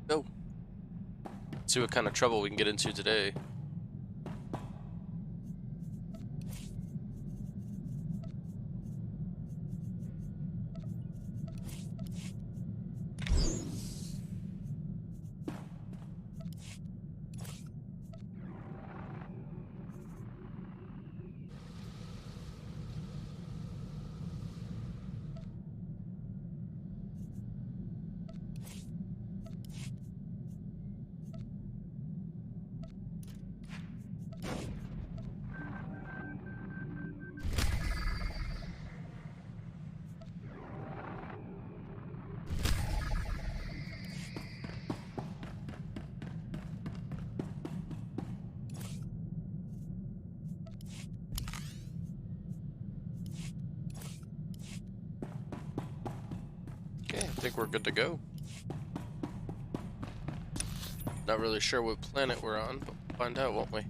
Go. See what kind of trouble we can get into today. Okay, I think we're good to go. Not really sure what planet we're on, but we'll find out, won't we?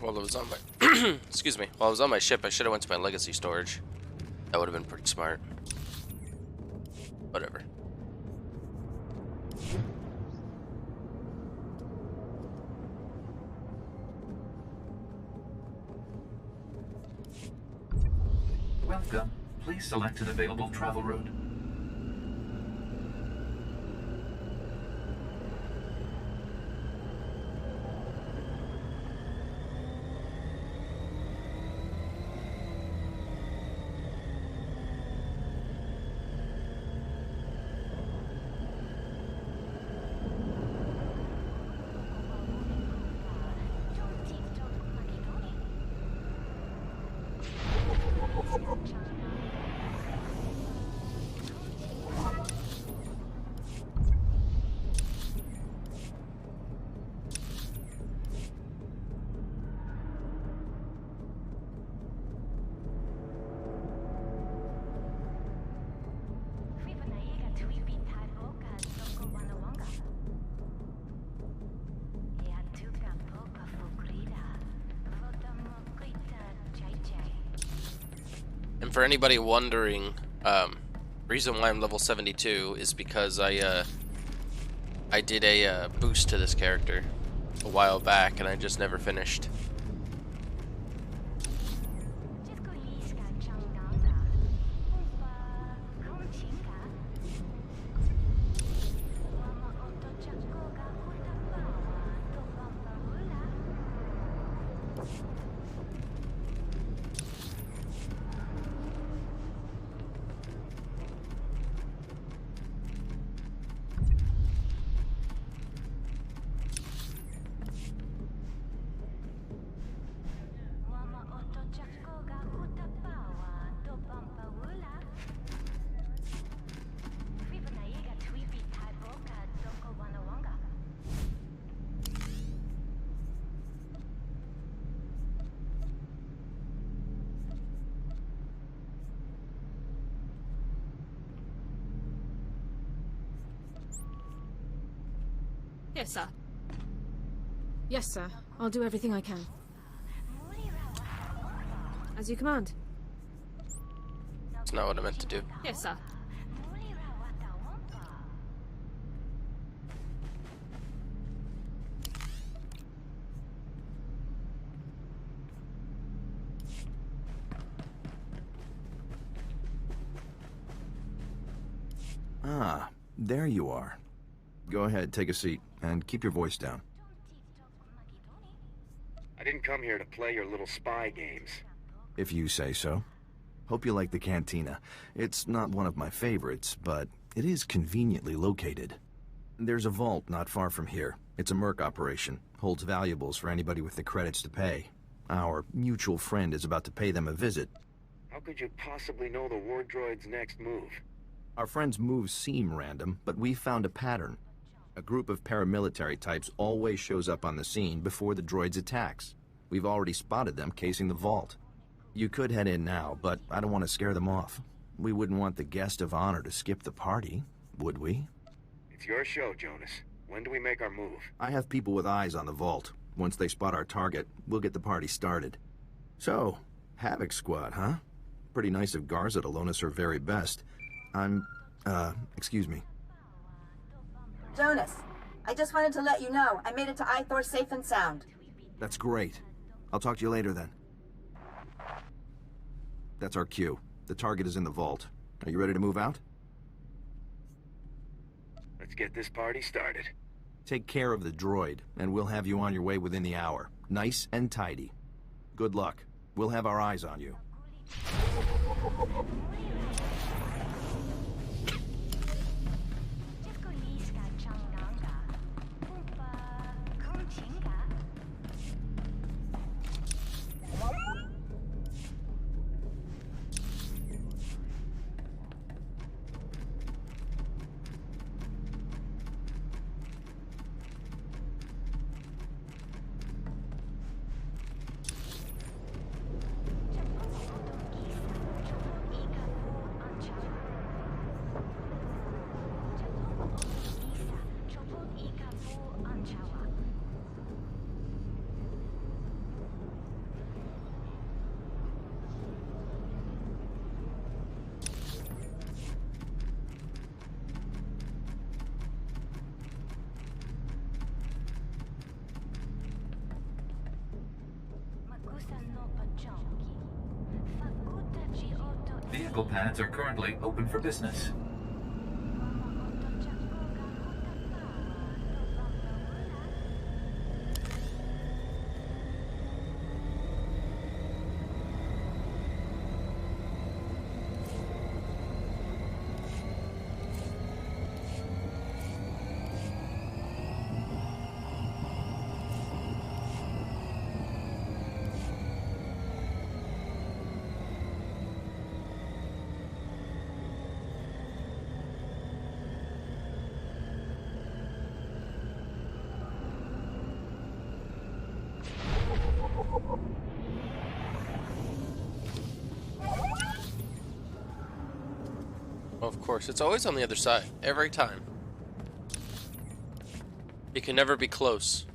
While I was on my excuse me, while I was on my ship, I should have went to my legacy storage. That would have been pretty smart. Whatever. Welcome. Please select an available travel route. And for anybody wondering, reason why I'm level 72 is because I did a boost to this character a while back, and I just never finished. Yes, sir. Yes, sir. I'll do everything I can. As you command. That's not what I meant to do. Yes, sir. Ah, there you are. Go ahead, take a seat, and keep your voice down. I didn't come here to play your little spy games. If you say so. Hope you like the cantina. It's not one of my favorites, but it is conveniently located. There's a vault not far from here. It's a merc operation. Holds valuables for anybody with the credits to pay. Our mutual friend is about to pay them a visit. How could you possibly know the war droid's next move? Our friend's moves seem random, but we found a pattern. A group of paramilitary types always shows up on the scene before the droid's attacks. We've already spotted them casing the vault. You could head in now, but I don't want to scare them off. We wouldn't want the guest of honor to skip the party, would we? It's your show, Jonas. When do we make our move? I have people with eyes on the vault. Once they spot our target, we'll get the party started. So, Havoc Squad, huh? Pretty nice of Garza to loan us her very best. Excuse me. Jonas, I just wanted to let you know I made it to Ithor safe and sound. That's great. I'll talk to you later then. That's our cue. The target is in the vault. Are you ready to move out? Let's get this party started. Take care of the droid, and we'll have you on your way within the hour. Nice and tidy. Good luck. We'll have our eyes on you. Vehicle pads are currently open for business. Of course, it's always on the other side, every time. You can never be close.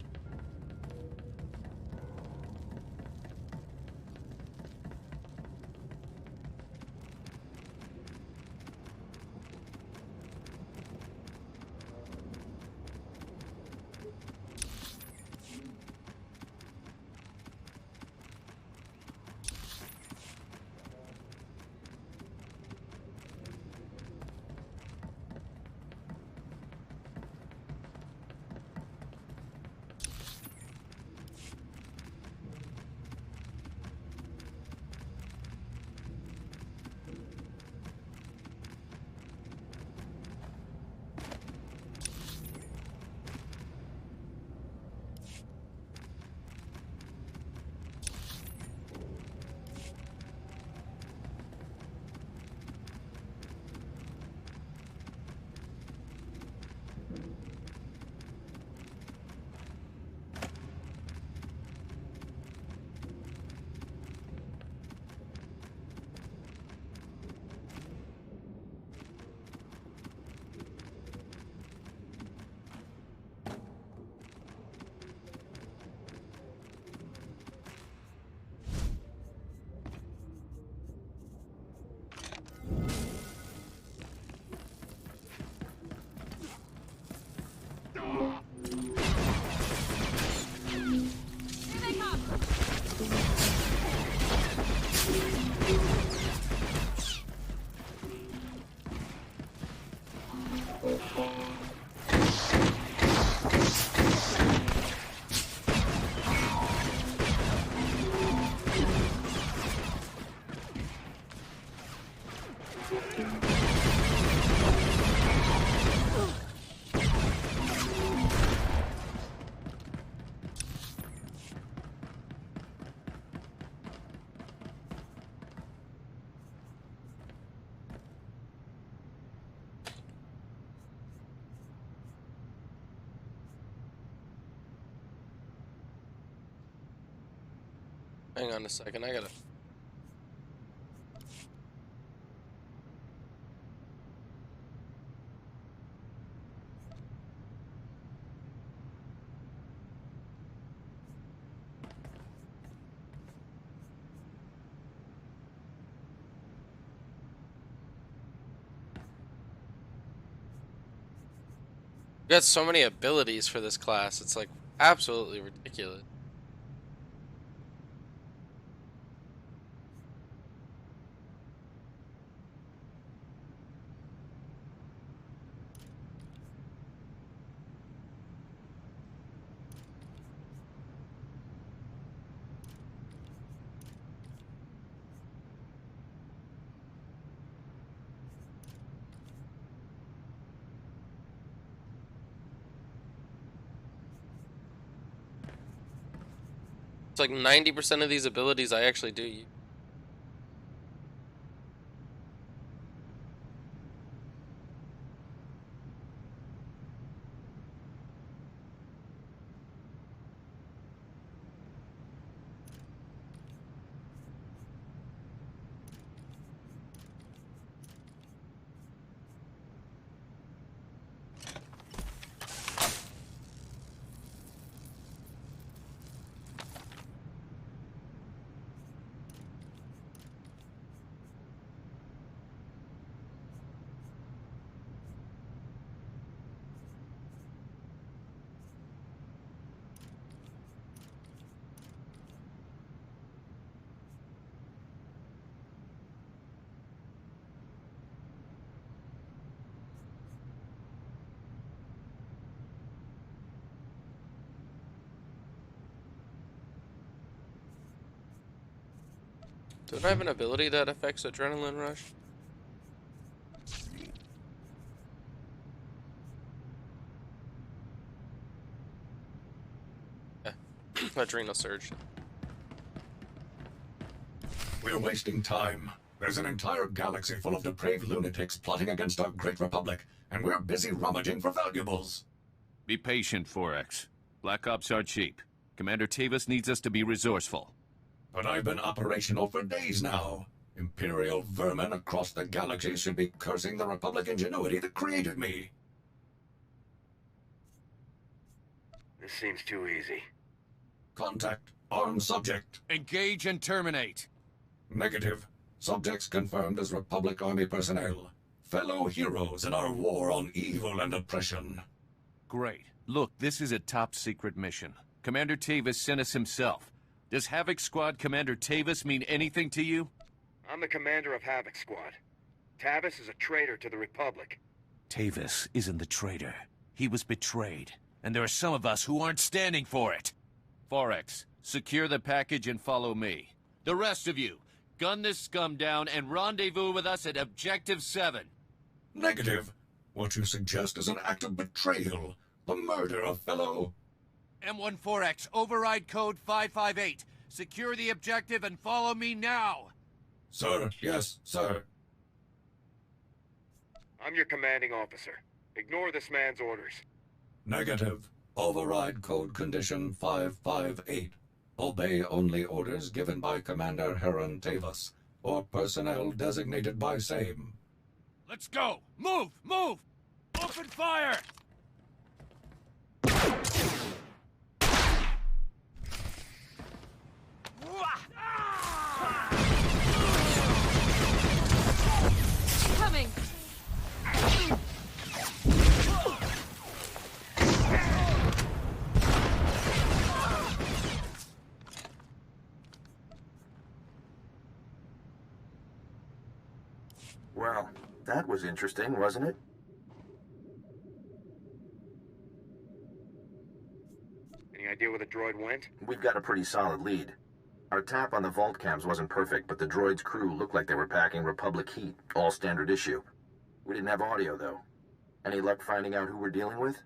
Hang on a second, I gotta... You got so many abilities for this class, it's like absolutely ridiculous. It's like 90% of these abilities I actually do use. Don't I have an ability that affects Adrenaline Rush? Yeah. Adrenal Surge. We're wasting time. There's an entire galaxy full of depraved lunatics plotting against our great republic, and we're busy rummaging for valuables. Be patient, Forex. Black Ops are cheap. Commander Tavis needs us to be resourceful. But I've been operational for days now. Imperial vermin across the galaxy should be cursing the Republic ingenuity that created me. This seems too easy. Contact. Armed subject. Engage and terminate. Negative. Subjects confirmed as Republic Army personnel. Fellow heroes in our war on evil and oppression. Great. Look, this is a top-secret mission. Commander Tavis sent us himself. Does Havoc Squad Commander Tavis mean anything to you? I'm the commander of Havoc Squad. Tavis is a traitor to the Republic. Tavis isn't the traitor. He was betrayed. And there are some of us who aren't standing for it. Forex, secure the package and follow me. The rest of you, gun this scum down and rendezvous with us at Objective 7. Negative. What you suggest is an act of betrayal. The murder of fellow... M14X, override code 558. Secure the objective and follow me now. Sir, yes, sir. I'm your commanding officer. Ignore this man's orders. Negative. Override code condition 558. Obey only orders given by Commander Heron Tavis, or personnel designated by same. Let's go! Move! Move! Open fire! Coming! Well, that was interesting, wasn't it? Any idea where the droid went? We've got a pretty solid lead. Our tap on the vault cams wasn't perfect, but the droid's crew looked like they were packing Republic heat, all standard issue. We didn't have audio, though. Any luck finding out who we're dealing with?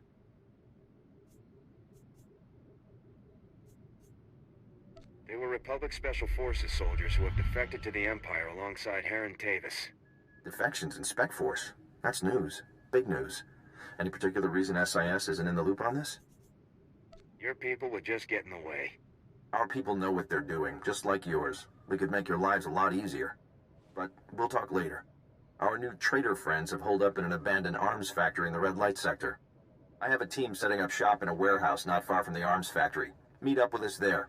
They were Republic Special Forces soldiers who have defected to the Empire alongside Heron Tavis. Defections in Spec Force. That's news. Big news. Any particular reason SIS isn't in the loop on this? Your people would just get in the way. Our people know what they're doing, just like yours. We could make your lives a lot easier. But we'll talk later. Our new trader friends have holed up in an abandoned arms factory in the red light sector. I have a team setting up shop in a warehouse not far from the arms factory. Meet up with us there.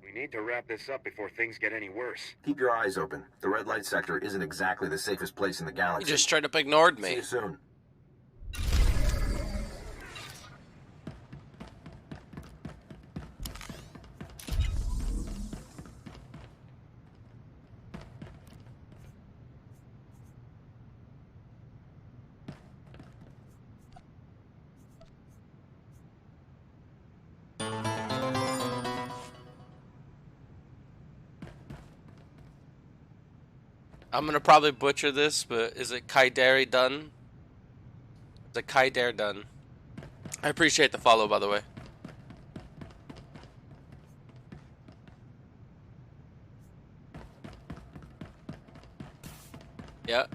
We need to wrap this up before things get any worse. Keep your eyes open. The red light sector isn't exactly the safest place in the You galaxy. just straight up ignored me. See you soon. I'm gonna probably butcher this, but is it Kaidari Dun? It's a Kaidare Dun. I appreciate the follow, by the way. Yeah.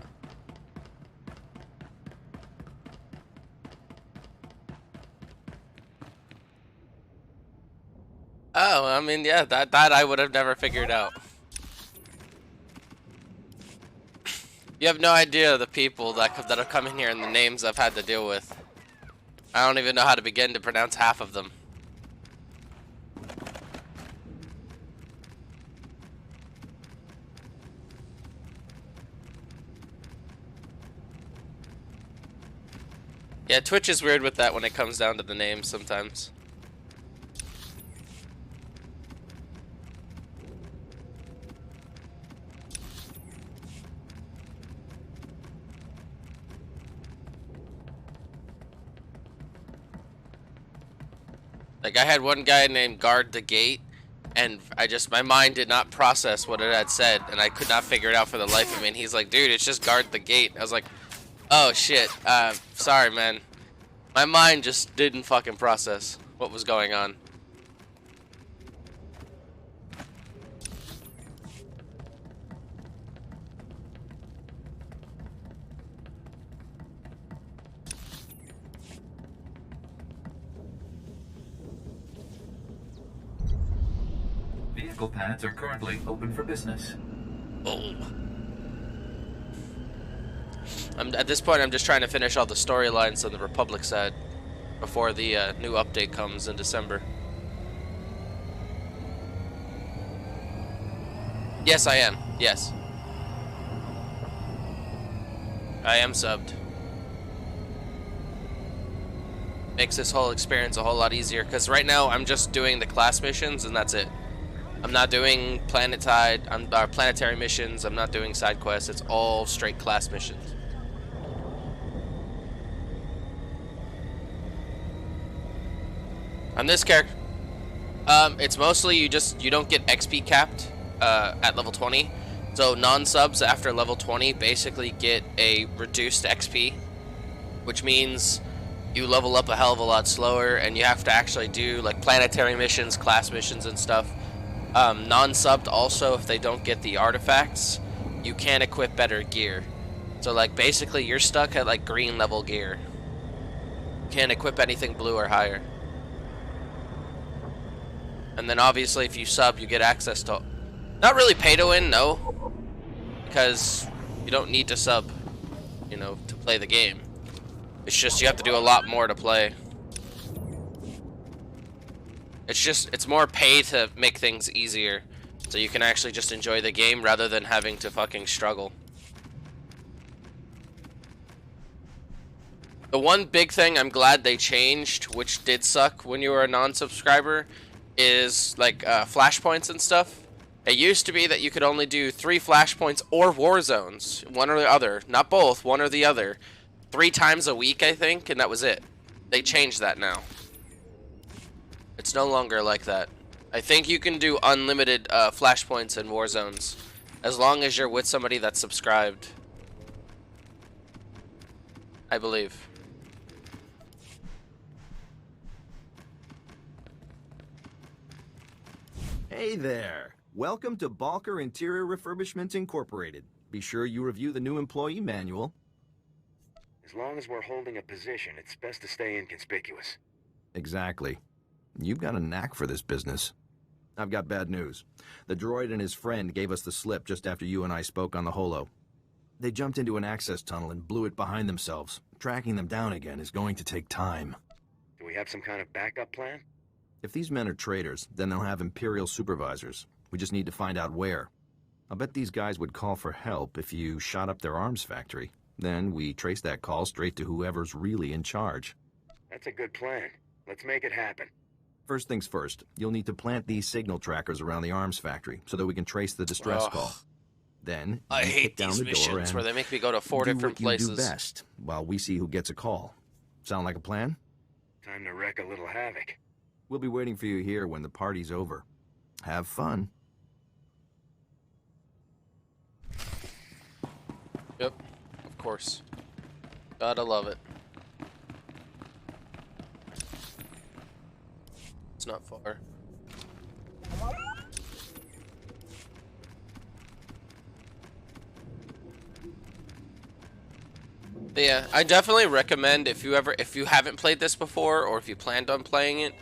Oh, I mean, yeah, that I would have never figured out. You have no idea the people that have come in here and the names I've had to deal with. I don't even know how to begin to pronounce half of them. Yeah, Twitch is weird with that when it comes down to the names sometimes. Like, I had one guy named Guard the Gate, and my mind did not process what it had said, and I could not figure it out for the life of me. And he's like, dude, it's just Guard the Gate. I was like, oh shit, sorry, man. My mind just didn't fucking process what was going on. Vehicle pads are currently open for business. Oh. At this point, I'm just trying to finish all the storylines on the Republic side before the new update comes in December. Yes, I am. Yes. I am subbed. Makes this whole experience a whole lot easier, because right now I'm just doing the class missions and that's it. I'm not doing planetary missions, I'm not doing side quests, it's all straight class missions. On this character, it's mostly you don't get XP capped at level 20. So non-subs after level 20 basically get a reduced XP, which means you level up a hell of a lot slower and you have to actually do like planetary missions, class missions and stuff. Non-subbed also, if they don't get the artifacts, you can't equip better gear. So like basically you're stuck at like green level gear. Can't equip anything blue or higher. And then obviously if you sub, you get access to, not really pay to win, no, because you don't need to sub, you know, to play the game. It's just you have to do a lot more to play. It's more pay to make things easier, so you can actually just enjoy the game rather than having to fucking struggle. The one big thing I'm glad they changed, which did suck when you were a non-subscriber, is like flashpoints and stuff. It used to be that you could only do 3 flashpoints or war zones, one or the other, not both, one or the other, 3 times a week, I think, and that was it. They changed that now. It's no longer like that. I think you can do unlimited flashpoints and war zones as long as you're with somebody that's subscribed, I believe. Hey there! Welcome to Balker Interior Refurbishments Incorporated. Be sure you review the new employee manual. As long as we're holding a position, it's best to stay inconspicuous. Exactly. You've got a knack for this business. I've got bad news. The droid and his friend gave us the slip just after you and I spoke on the holo. They jumped into an access tunnel and blew it behind themselves. Tracking them down again is going to take time. Do we have some kind of backup plan? If these men are traitors, then they'll have Imperial supervisors. We just need to find out where. I'll bet these guys would call for help if you shot up their arms factory. Then we trace that call straight to whoever's really in charge. That's a good plan. Let's make it happen. First things first, you'll need to plant these signal trackers around the arms factory so that we can trace the distress call. Then, I you hate kick down these the door missions and where they make me go to 4 different do what places. you do best, while we see who gets a call. Sound like a plan? Time to wreak a little havoc. We'll be waiting for you here when the party's over. Have fun. Yep, of course. Gotta love it. It's not far. But yeah, I definitely recommend if you haven't played this before, or if you planned on playing it,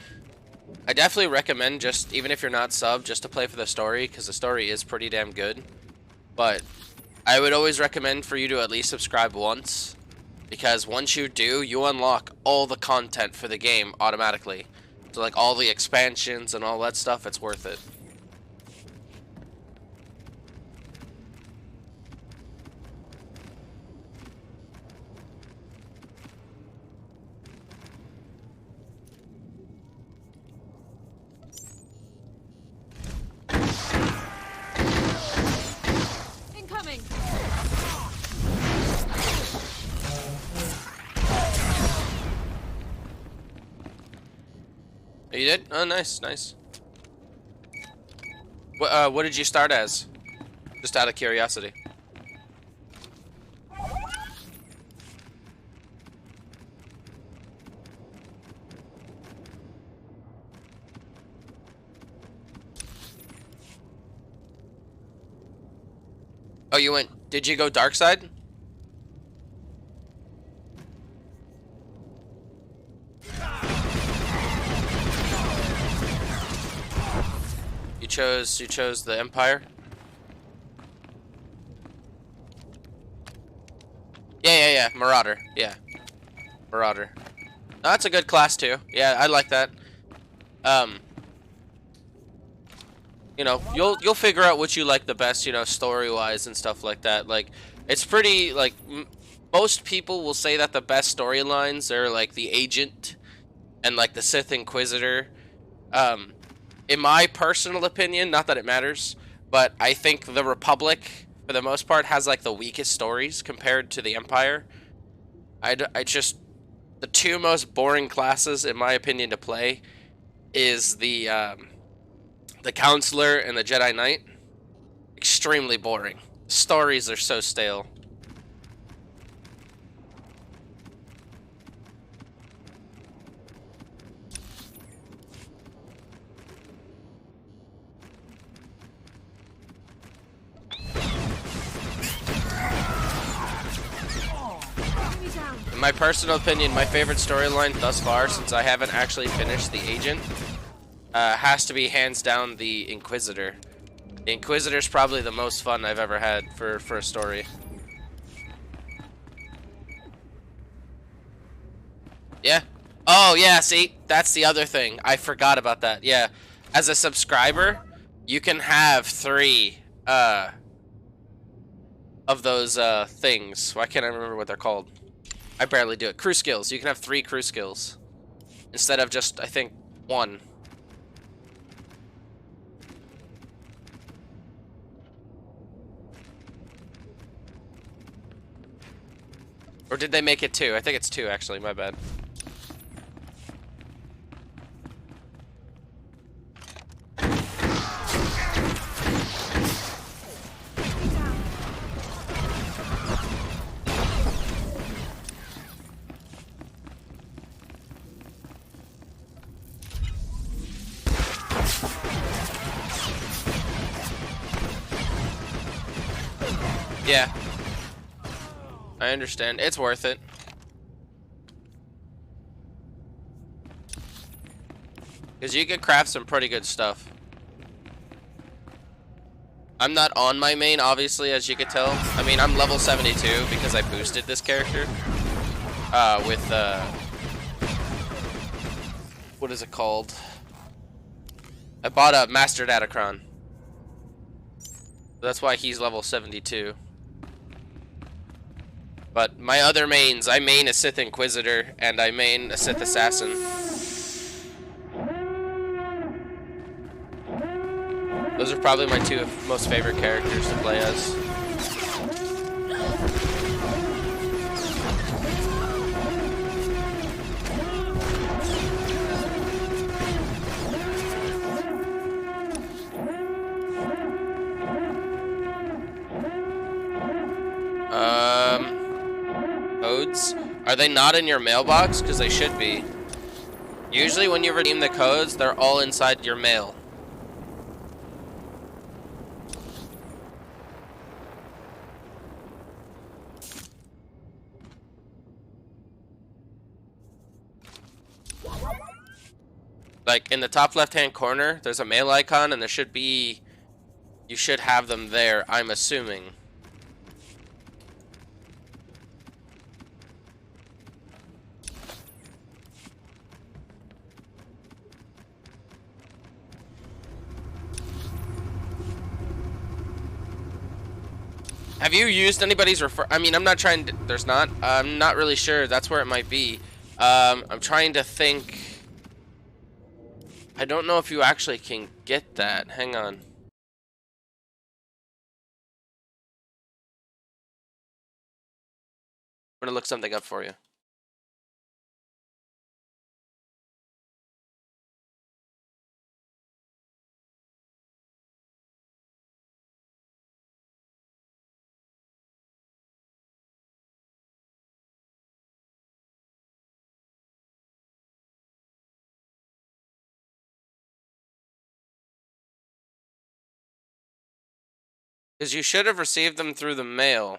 I definitely recommend just, even if you're not sub, just to play for the story, because the story is pretty damn good. But I would always recommend for you to at least subscribe once, because once you do, you unlock all the content for the game automatically. So like all the expansions and all that stuff, it's worth it. Incoming! You did? Oh, nice, nice. What did you start as? Just out of curiosity. Oh, you went... Did you go dark side? You chose the Empire? Yeah, Marauder. Yeah. Marauder. Oh, that's a good class too. Yeah, I like that. You know, you'll figure out what you like the best, you know, story-wise and stuff like that. Like, it's pretty, like, most people will say that the best storylines are, like, the Agent and, like, the Sith Inquisitor. In my personal opinion, not that it matters, but I think the Republic, for the most part, has, like, the weakest stories compared to the Empire. I just... The two most boring classes, in my opinion, to play is the Counselor and the Jedi Knight. Extremely boring. Stories are so stale. In my personal opinion, my favorite storyline thus far, since I haven't actually finished the Agent, has to be hands down the Inquisitor. The Inquisitor's probably the most fun I've ever had for a story. Yeah. Oh yeah, see? That's the other thing. I forgot about that. Yeah. As a subscriber, you can have 3 of those things. Why can't I remember what they're called? I barely do it. Crew skills. You can have 3 crew skills instead of just, I think, 1. Or did they make it 2? I think it's 2, actually. My bad. Yeah. I understand. It's worth it. Because you can craft some pretty good stuff. I'm not on my main, obviously, as you could tell. I mean, I'm level 72 because I boosted this character. With, what is it called? I bought a Master Datacron. That's why he's level 72. But my other mains, I main a Sith Inquisitor, and I main a Sith Assassin. Those are probably my two most favorite characters to play as. Codes? Are they not in your mailbox? Because they should be. Usually when you redeem the codes, they're all inside your mail. Like in the top left-hand corner, there's a mail icon, and there should be, you should have them there, I'm assuming. Have you used anybody's refer? I mean, I'm not trying to. There's not. I'm not really sure. That's where it might be. I'm trying to think. I don't know if you actually can get that. Hang on. I'm gonna look something up for you. Because you should have received them through the mail.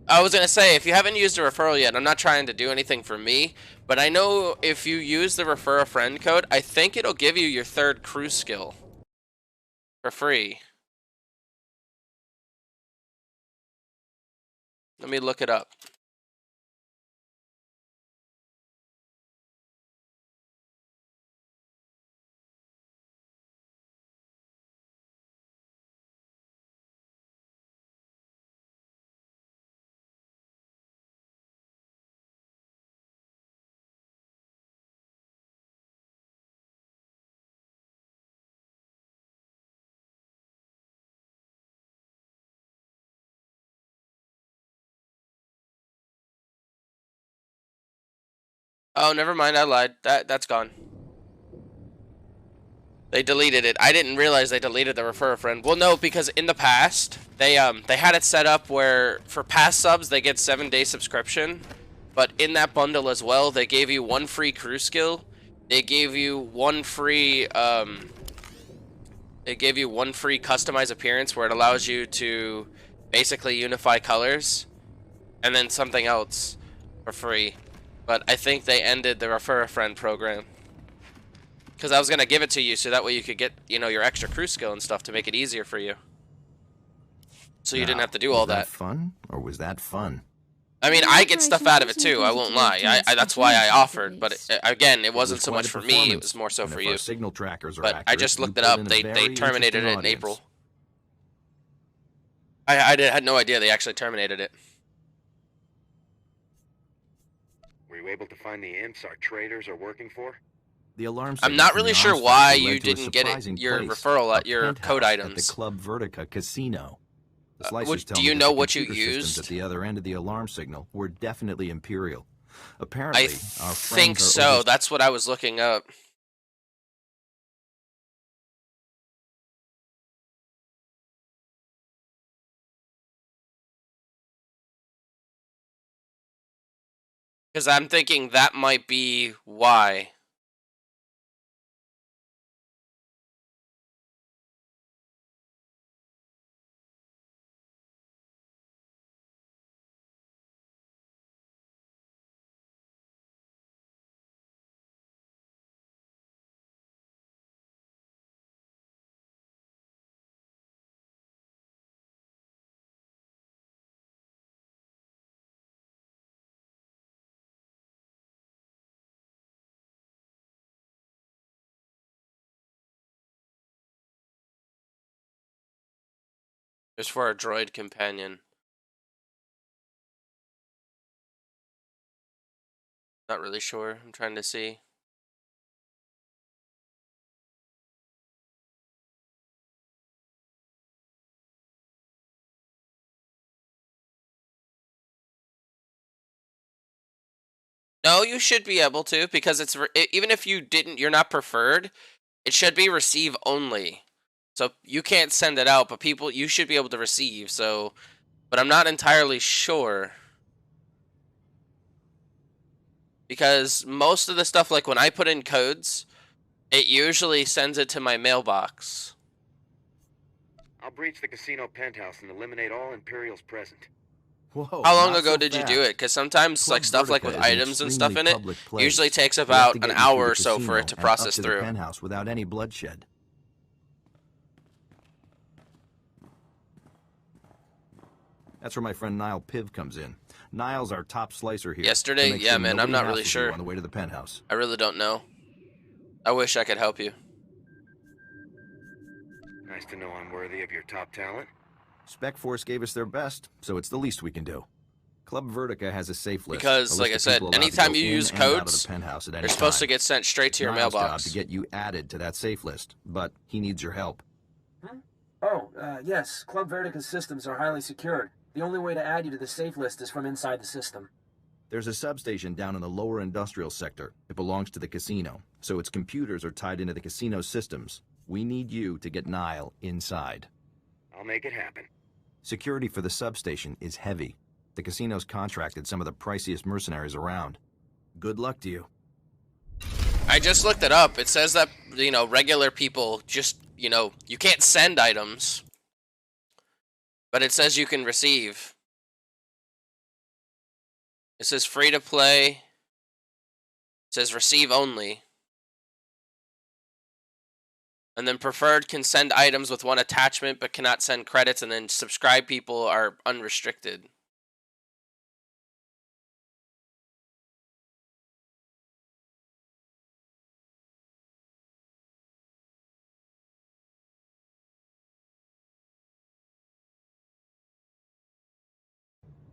I was gonna say, if you haven't used a referral yet, I'm not trying to do anything for me, but I know if you use the refer a friend code, I think it'll give you your 3rd crew skill for free. Let me look it up. Oh, never mind, I lied. That's gone. They deleted it. I didn't realize they deleted the refer a friend. Well, no, because in the past, they had it set up where for past subs they get 7-day subscription, but in that bundle as well, they gave you 1 free crew skill. They gave you 1 free customized appearance where it allows you to basically unify colors, and then something else for free. But I think they ended the refer a friend program. Because I was going to give it to you so that way you could get, you know, your extra crew skill and stuff to make it easier for you. So you didn't have to do all that. Was that fun, or was that fun? I mean, I get stuff out of it too, I won't lie. That's why I offered, but again, it wasn't so much for me, it was more so for you. Signal trackers are but I just looked it up, they terminated it in April. I had no idea they actually terminated it. Were you able to find the imps our traders are working for? The alarm. I'm not really sure why you didn't get it, your referral, your code items. At the Club Vertica casino. The slicers tell do me you that know the what you computer systems used? At the other end of the alarm signal were definitely Imperial. Apparently, I think so. That's what I was looking up. Because I'm thinking that might be why. It's for our droid companion. Not really sure. I'm trying to see. No, you should be able to, because it's even if you didn't, you're not preferred. It should be receive only. So you can't send it out, but you should be able to receive. So, but I'm not entirely sure. Because most of the stuff, like when I put in codes, it usually sends it to my mailbox. I'll breach the casino penthouse and eliminate all Imperials present. Whoa, How long not ago so did you fast. do it? Because sometimes Club like stuff like Vertica with is an items and stuff in extremely it public place. usually takes We have about to an get you through hour the or so for casino it to and process up to through. the penthouse without any bloodshed. That's where my friend Niall Piv comes in. Niall's our top slicer here. Yesterday? To make Yeah, sure man, I'm nobody not really hassles you sure. on the way to the penthouse. I really don't know. I wish I could help you. Nice to know I'm worthy of your top talent. Spec Force gave us their best, so it's the least we can do. Club Vertica has a safe list. Because, a like I list of said, people allowed to anytime go you in use and out of the codes, penthouse at any they're supposed to time. get sent straight to your Niall's mailbox. job to get you added to that safe list, but he needs your help. Oh, yes. Club Vertica's systems are highly secured. The only way to add you to the safe list is from inside the system. There's a substation down in the lower industrial sector. It belongs to the casino, so its computers are tied into the casino systems. We need you to get Niall inside. I'll make it happen. Security for the substation is heavy. The casino's contracted some of the priciest mercenaries around. Good luck to you. I just looked it up. It says that, you know, regular people just, you know, you can't send items. But it says you can receive. It says free to play. It says receive only. And then preferred can send items with one attachment but cannot send credits, and then subscribe people are unrestricted.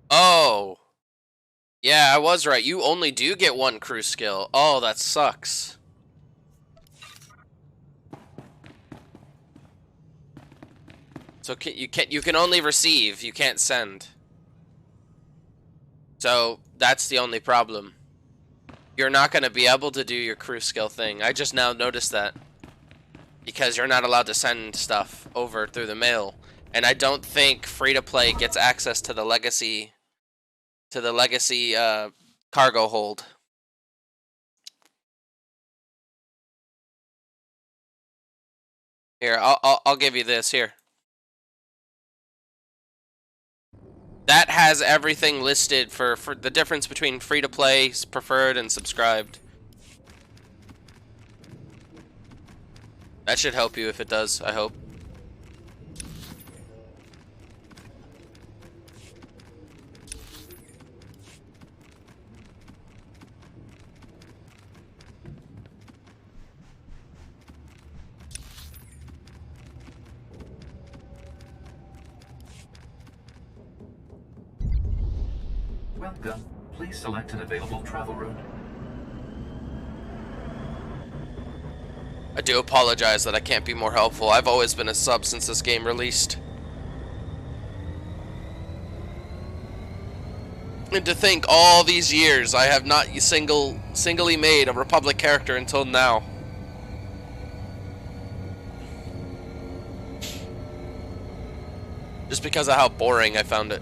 Oh. Yeah, I was right. You only do get one crew skill. Oh, that sucks. So you can only receive, you can't send. So that's the only problem. You're not going to be able to do your crew skill thing. I just now noticed that. Because you're not allowed to send stuff over through the mail. And I don't think free-to-play gets access to the legacy cargo hold. Here, I'll give you this here. That has everything listed for the difference between free-to-play, preferred, and subscribed. That should help you if it does, I hope. Welcome. Please select an available travel route. I do apologize that I can't be more helpful. I've always been a sub since this game released. And to think all these years I have not singly made a Republic character until now. Just because of how boring I found it.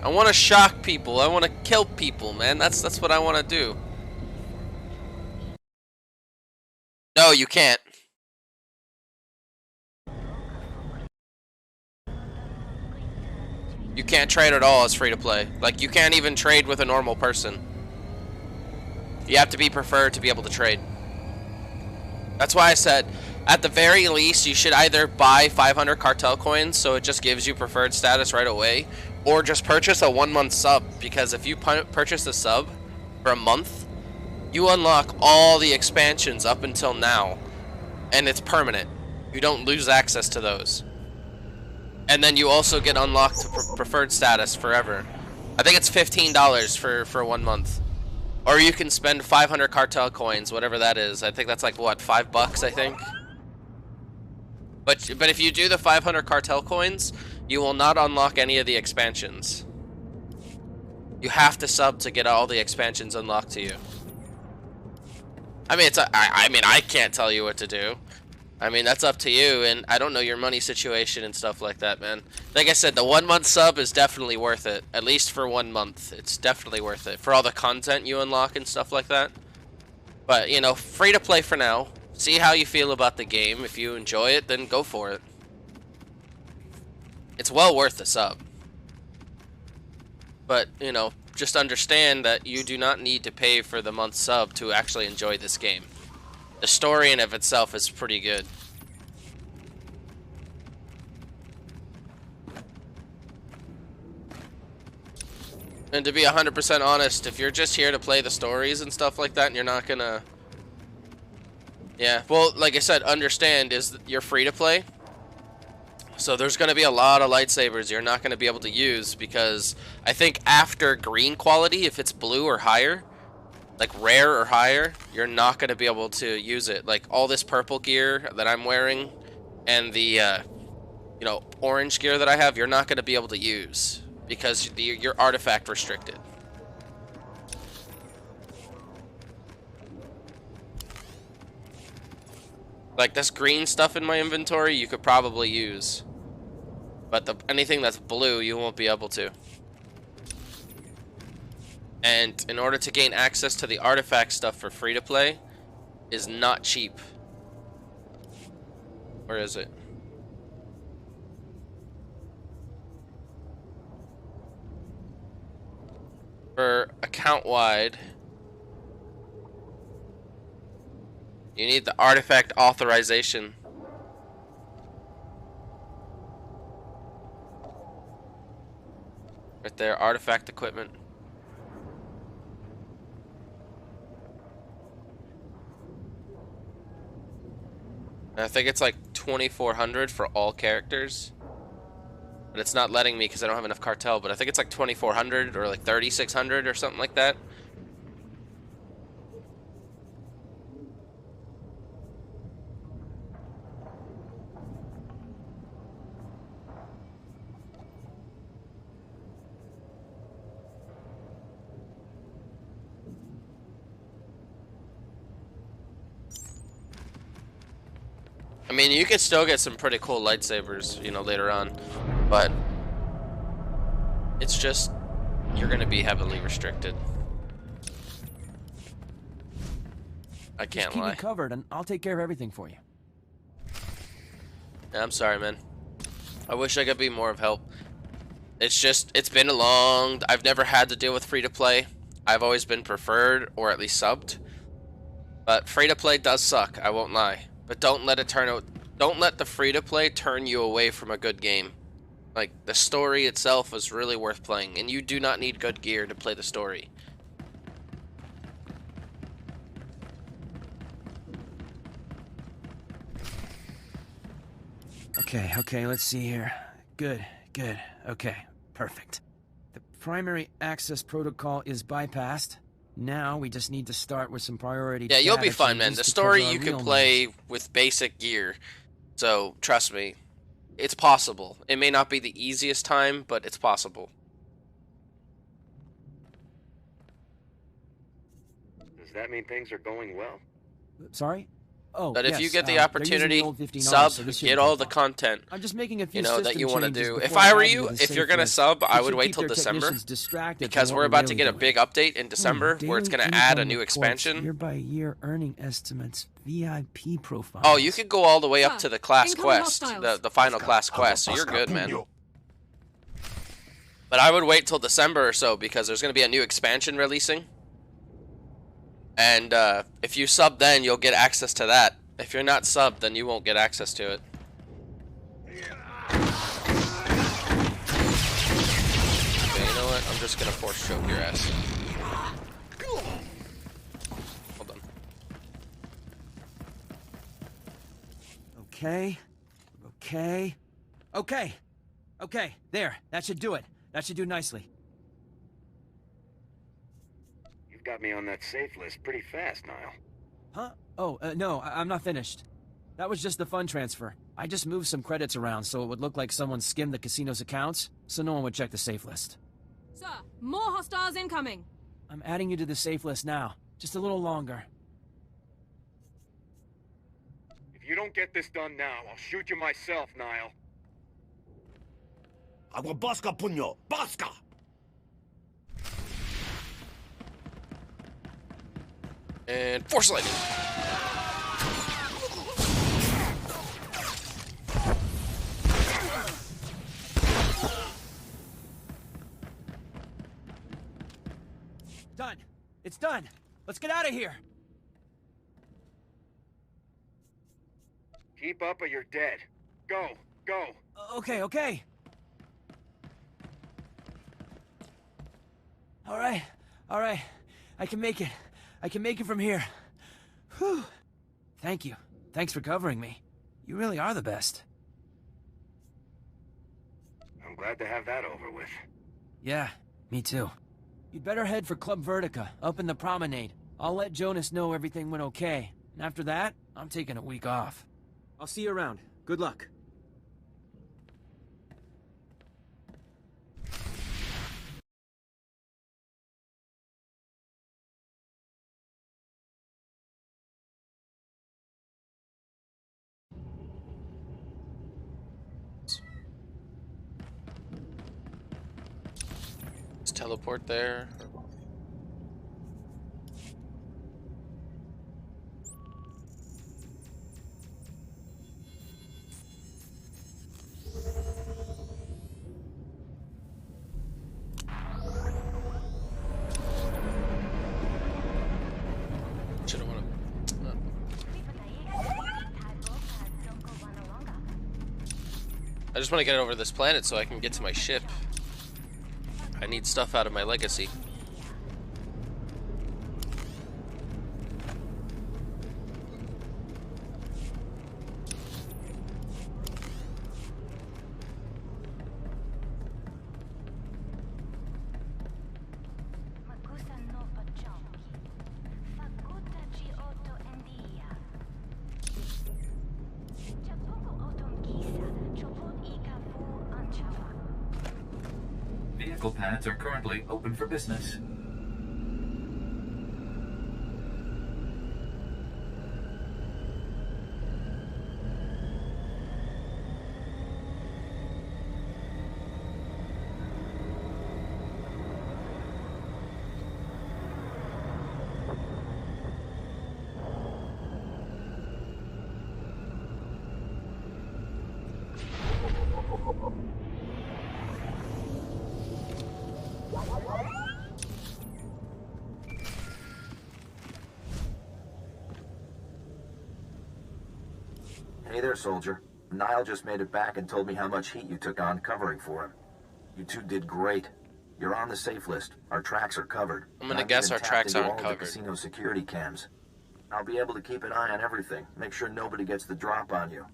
I want to shock people. I want to kill people, man. That's what I want to do. No, you can't. You can't trade at all as free to play. Like, you can't even trade with a normal person. You have to be preferred to be able to trade. That's why I said, at the very least, you should either buy 500 cartel coins, so it just gives you preferred status right away, or just purchase a 1-month sub, because if you purchase a sub for a month, you unlock all the expansions up until now, and it's permanent. You don't lose access to those. And then you also get unlocked to preferred status forever. I think it's $15 for 1 month. Or you can spend 500 cartel coins, whatever that is. I think that's like, what, $5, I think? But if you do the 500 cartel coins, you will not unlock any of the expansions. You have to sub to get all the expansions unlocked to you. I mean, I can't tell you what to do. I mean, that's up to you, and I don't know your money situation and stuff like that, man. Like I said, the 1 month sub is definitely worth it. At least for 1 month. It's definitely worth it. For all the content you unlock and stuff like that. But, you know, free to play for now. See how you feel about the game. If you enjoy it, then go for it. It's well worth the sub. But, you know, just understand that you do not need to pay for the month sub to actually enjoy this game. The story in of itself is pretty good. And to be 100% honest, if you're just here to play the stories and stuff like that, and you're not gonna... Yeah, well, like I said, understand is that you're free to play. So there's gonna be a lot of lightsabers you're not gonna be able to use, because I think after green quality, if it's blue or higher, like rare or higher, you're not going to be able to use it. Like all this purple gear that I'm wearing and the you know, orange gear that I have, you're not going to be able to use because you're artifact restricted. Like this green stuff in my inventory you could probably use, but anything that's blue you won't be able to. And in order to gain access to the artifact stuff for free to play is not cheap. Where is it? For account wide, you need the artifact authorization. Right there, artifact equipment. I think it's like 2,400 for all characters, but it's not letting me because I don't have enough cartel. But I think it's like 2,400 or like 3,600 or something like that. I mean, you could still get some pretty cool lightsabers, you know, later on, but it's just, you're going to be heavily restricted. I can't Just keep lie. me covered, and I'll take care of everything for you. Yeah, I'm sorry, man. I wish I could be more of help. It's just, it's been a long, I've never had to deal with free-to-play. I've always been preferred, or at least subbed. But free-to-play does suck, I won't lie. But don't let it don't let the free-to-play turn you away from a good game. Like, the story itself is really worth playing, and you do not need good gear to play the story. Okay, let's see here. Good. Okay, perfect. The primary access protocol is bypassed. Now we just need to start with some priority. Yeah, you'll be data fine, man. changes The to story cover you our can real play needs. with basic gear. So, trust me, it's possible. It may not be the easiest time, but it's possible. Does that mean things are going well? Sorry? Oh, But if yes, you get the they're opportunity, using the old 15R, sub, so this get shouldn't all take the long. content, I'm just making a few you know, that system you want to changes do. before If I were adding you, to the if you're safe gonna list. sub, I It would should wait keep till their December, technicians distracted because from we're what about to really get a doing. big update in December where it's Daily gonna add a income new reports, expansion. Year-by-year earning estimates, VIP profiles. Oh, you could go all the way up Sir, to the class incoming quest, hostiles. the final class quest, so you're good, man. But I would wait till December or so, because there's gonna be a new expansion releasing. And if you sub then, you'll get access to that. If you're not subbed, then you won't get access to it. Okay, you know what? I'm just gonna force choke your ass. Hold on. Okay. Okay. Okay. Okay, there. That should do it. That should do nicely. You've got me on that safe list pretty fast, Niall. Huh? Oh, no, I'm not finished. That was just the fund transfer. I just moved some credits around so it would look like someone skimmed the casino's accounts, so no one would check the safe list. Sir, more hostiles incoming! I'm adding you to the safe list now. Just a little longer. If you don't get this done now, I'll shoot you myself, Niall. Agua Bosca, puño! Bosca! And force lightning. Done. It's done. Let's get out of here. Keep up or you're dead. Go, go. Okay, okay. All right, all right. I can make it. I can make it from here. Whew. Thank you. Thanks for covering me. You really are the best. I'm glad to have that over with. Yeah, me too. You'd better head for Club Vertica, up in the promenade. I'll let Jonas know everything went okay. And after that, I'm taking a week off. I'll see you around. Good luck. Let's teleport there. Should've wanna. I just want to get over this planet so I can get to my ship. I need stuff out of my legacy. Vehicle pads are currently open for business. Hey there, soldier. Niall just made it back and told me how much heat you took on covering for him. You two did great. You're on the safe list. Our tracks are covered. I'm gonna guess our tracks aren't all covered. The casino security cams. I'll be able to keep an eye on everything. Make sure nobody gets the drop on you.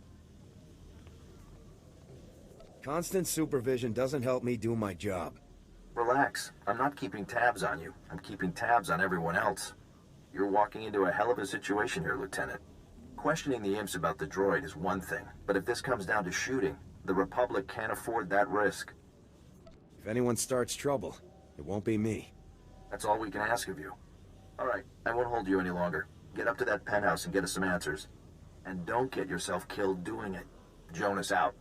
Constant supervision doesn't help me do my job. Relax. I'm not keeping tabs on you. I'm keeping tabs on everyone else. You're walking into a hell of a situation here, Lieutenant. Questioning the imps about the droid is one thing, but if this comes down to shooting, the Republic can't afford that risk. If anyone starts trouble, it won't be me. That's all we can ask of you. All right, I won't hold you any longer. Get up to that penthouse and get us some answers. And don't get yourself killed doing it. Jonas out.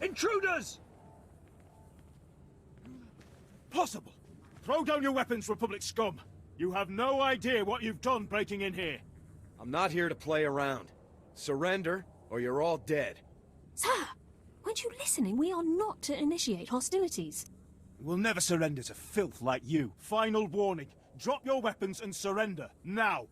Intruders! Possible. Throw down your weapons, Republic scum. You have no idea what you've done breaking in here. I'm not here to play around. Surrender, or you're all dead. Sir, weren't you listening? We are not to initiate hostilities. We'll never surrender to filth like you. Final warning. Drop your weapons and surrender, now.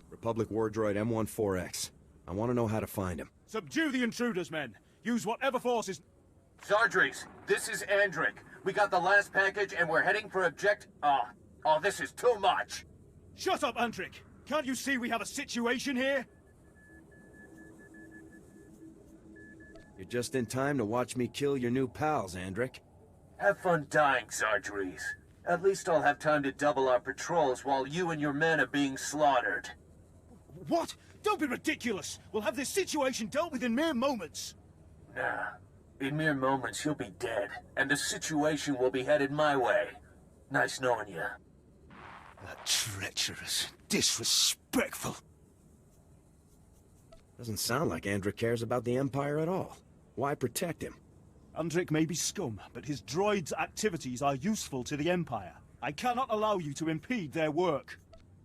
Republic war droid M14X. I want to know how to find him. Subdue the intruders, men. Use whatever force is... Sardries, this is Andrik. We got the last package and we're heading for object... Oh, this is too much. Shut up, Andrik. Can't you see we have a situation here? You're just in time to watch me kill your new pals, Andrik. Have fun dying, Sardries. At least I'll have time to double our patrols while you and your men are being slaughtered. What? Don't be ridiculous! We'll have this situation dealt with in mere moments! Nah. In mere moments, you'll be dead, and the situation will be headed my way. Nice knowing you. That treacherous, disrespectful... Doesn't sound like Andrik cares about the Empire at all. Why protect him? Andrik may be scum, but his droid's activities are useful to the Empire. I cannot allow you to impede their work.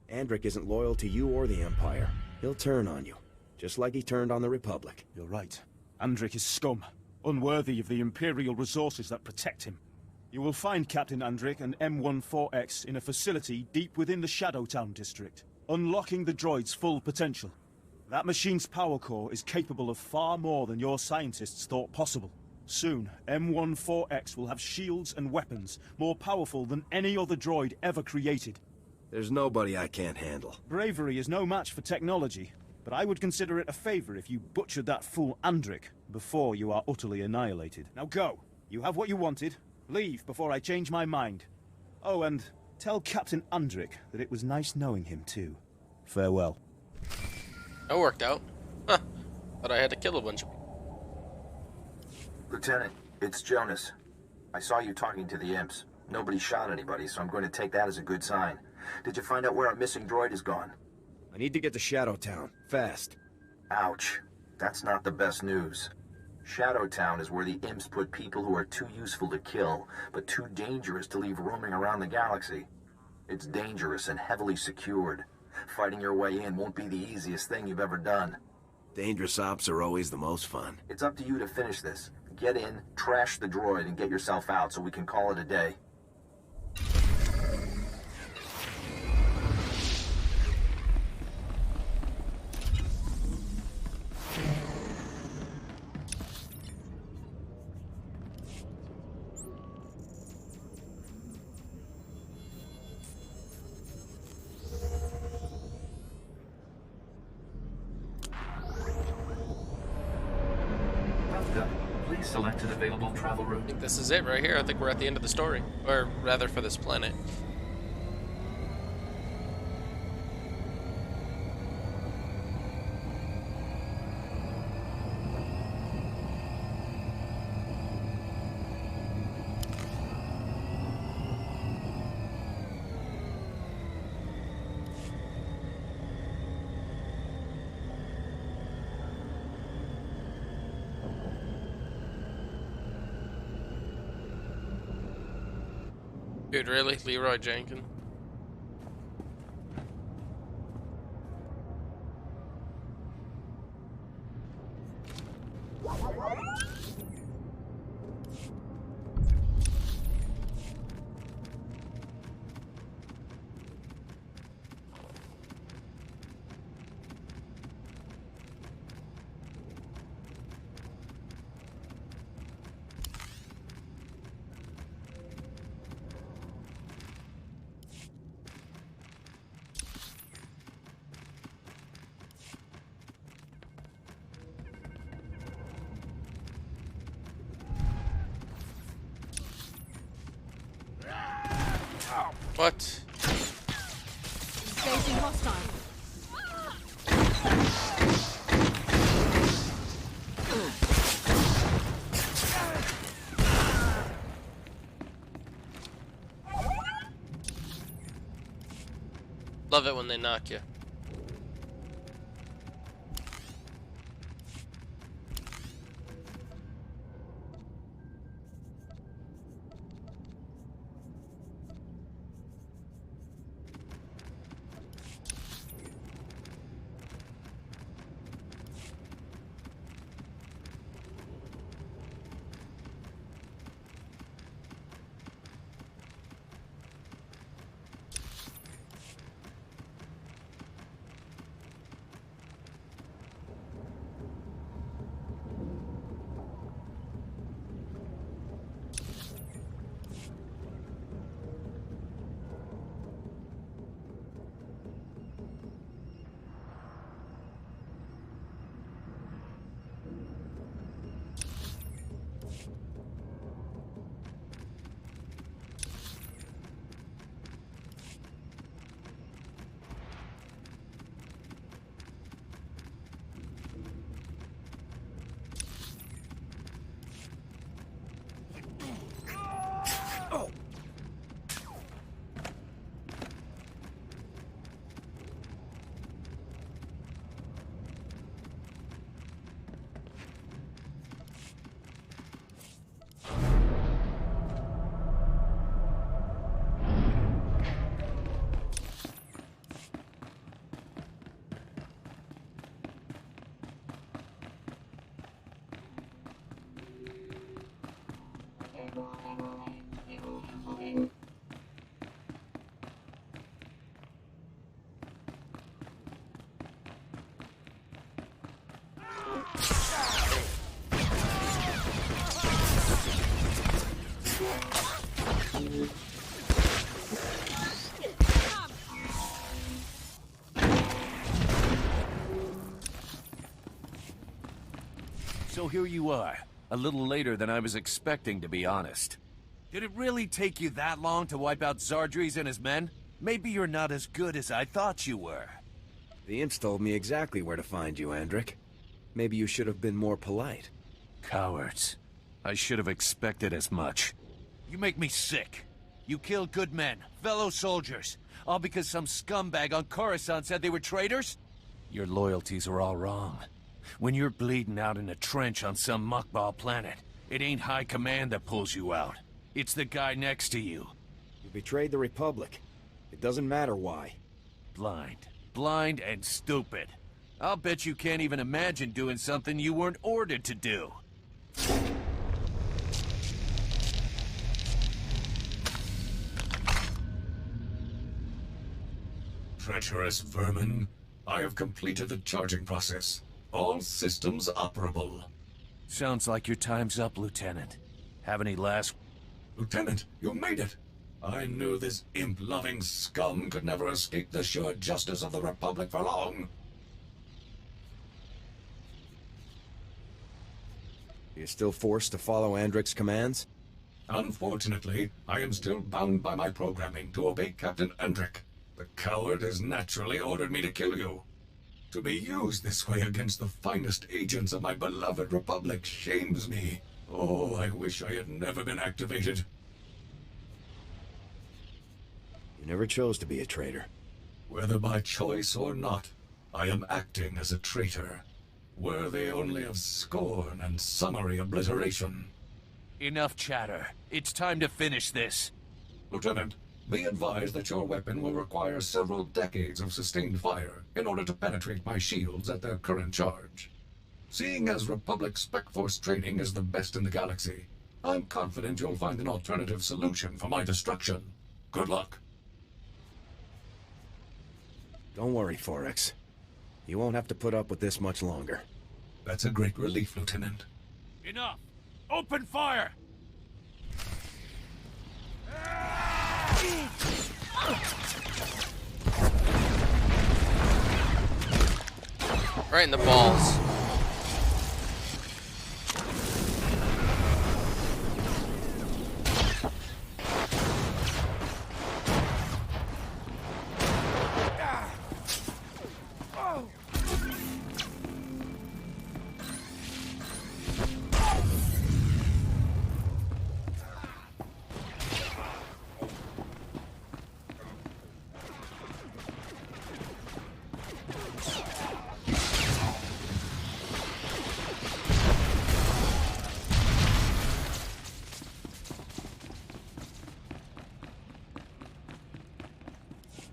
Andrik isn't loyal to you or the Empire. He'll turn on you, just like he turned on the Republic. You're right. Andrik is scum, unworthy of the Imperial resources that protect him. You will find Captain Andrik and M14X in a facility deep within the Shadowtown district, unlocking the droid's full potential. That machine's power core is capable of far more than your scientists thought possible. Soon, M14X will have shields and weapons more powerful than any other droid ever created. There's nobody I can't handle. Bravery is no match for technology, but I would consider it a favor if you butchered that fool Andrik before you are utterly annihilated. Now go. You have what you wanted. Leave before I change my mind. Oh, and tell Captain Andrik that it was nice knowing him too. Farewell. That worked out. Huh. But I had to kill a bunch of people. Lieutenant, it's Jonas. I saw you talking to the imps. Nobody shot anybody, so I'm going to take that as a good sign. Did you find out where our missing droid is gone? I need to get to Shadowtown, fast. Ouch. That's not the best news. Shadowtown is where the imps put people who are too useful to kill, but too dangerous to leave roaming around the galaxy. It's dangerous and heavily secured. Fighting your way in won't be the easiest thing you've ever done. Dangerous ops are always the most fun. It's up to you to finish this. Get in, trash the droid, and get yourself out so we can call it a day. Please select an available travel route. I think this is it right here. I think we're at the end of the story. Or rather, for this planet. Dude, really? Leroy Jenkins? What? Facing hostile. Love it when they knock you. So here you are, a little later than I was expecting, to be honest. Did it really take you that long to wipe out Zardries and his men? Maybe you're not as good as I thought you were. The imps told me exactly where to find you, Andrik. Maybe you should have been more polite. Cowards. I should have expected as much. You make me sick. You killed good men, fellow soldiers, all because some scumbag on Coruscant said they were traitors? Your loyalties are all wrong. When you're bleeding out in a trench on some muckball planet, it ain't High Command that pulls you out. It's the guy next to you. You betrayed the Republic. It doesn't matter why. Blind. Blind and stupid. I'll bet you can't even imagine doing something you weren't ordered to do. Treacherous vermin. I have completed the charging process. All systems operable. Sounds like your time's up, Lieutenant. Have any last... Lieutenant, you made it. I knew this imp-loving scum could never escape the sure justice of the Republic for long. You're still forced to follow Andrik's commands? Unfortunately, I am still bound by my programming to obey Captain Andrik. The coward has naturally ordered me to kill you. To be used this way against the finest agents of my beloved Republic shames me. Oh, I wish I had never been activated. You never chose to be a traitor. Whether by choice or not, I am acting as a traitor, worthy only of scorn and summary obliteration. Enough chatter. It's time to finish this. Lieutenant, be advised that your weapon will require several decades of sustained fire in order to penetrate my shields at their current charge. Seeing as Republic Spec Force training is the best in the galaxy, I'm confident you'll find an alternative solution for my destruction. Good luck. Don't worry, Forex. You won't have to put up with this much longer. That's a great relief, Lieutenant. Enough! Open fire! Right in the balls.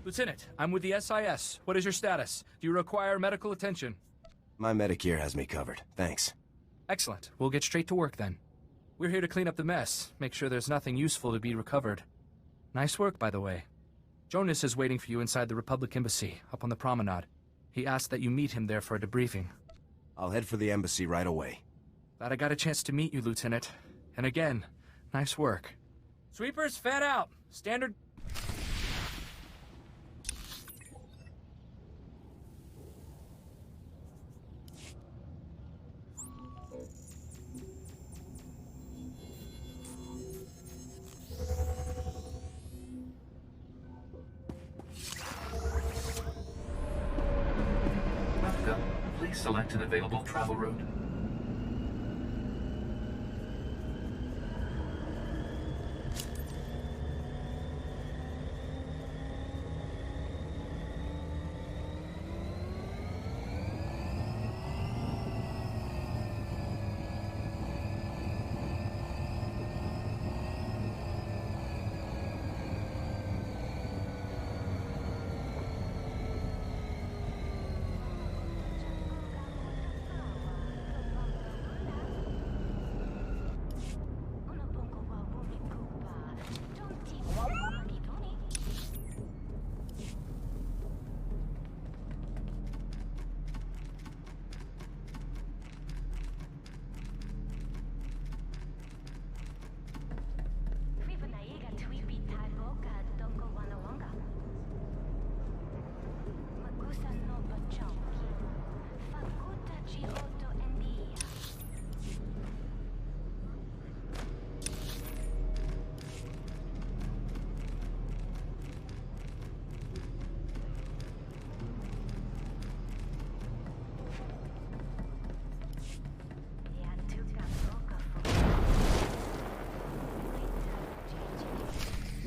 Lieutenant, I'm with the SIS. What is your status? Do you require medical attention? My Medicare has me covered. Thanks. Excellent. We'll get straight to work then. We're here to clean up the mess, make sure there's nothing useful to be recovered. Nice work, by the way. Jonas is waiting for you inside the Republic Embassy, up on the promenade. He asked that you meet him there for a debriefing. I'll head for the embassy right away. Glad I got a chance to meet you, Lieutenant. And again, nice work. Sweepers, fan out! Standard... Welcome. Please select an available travel route.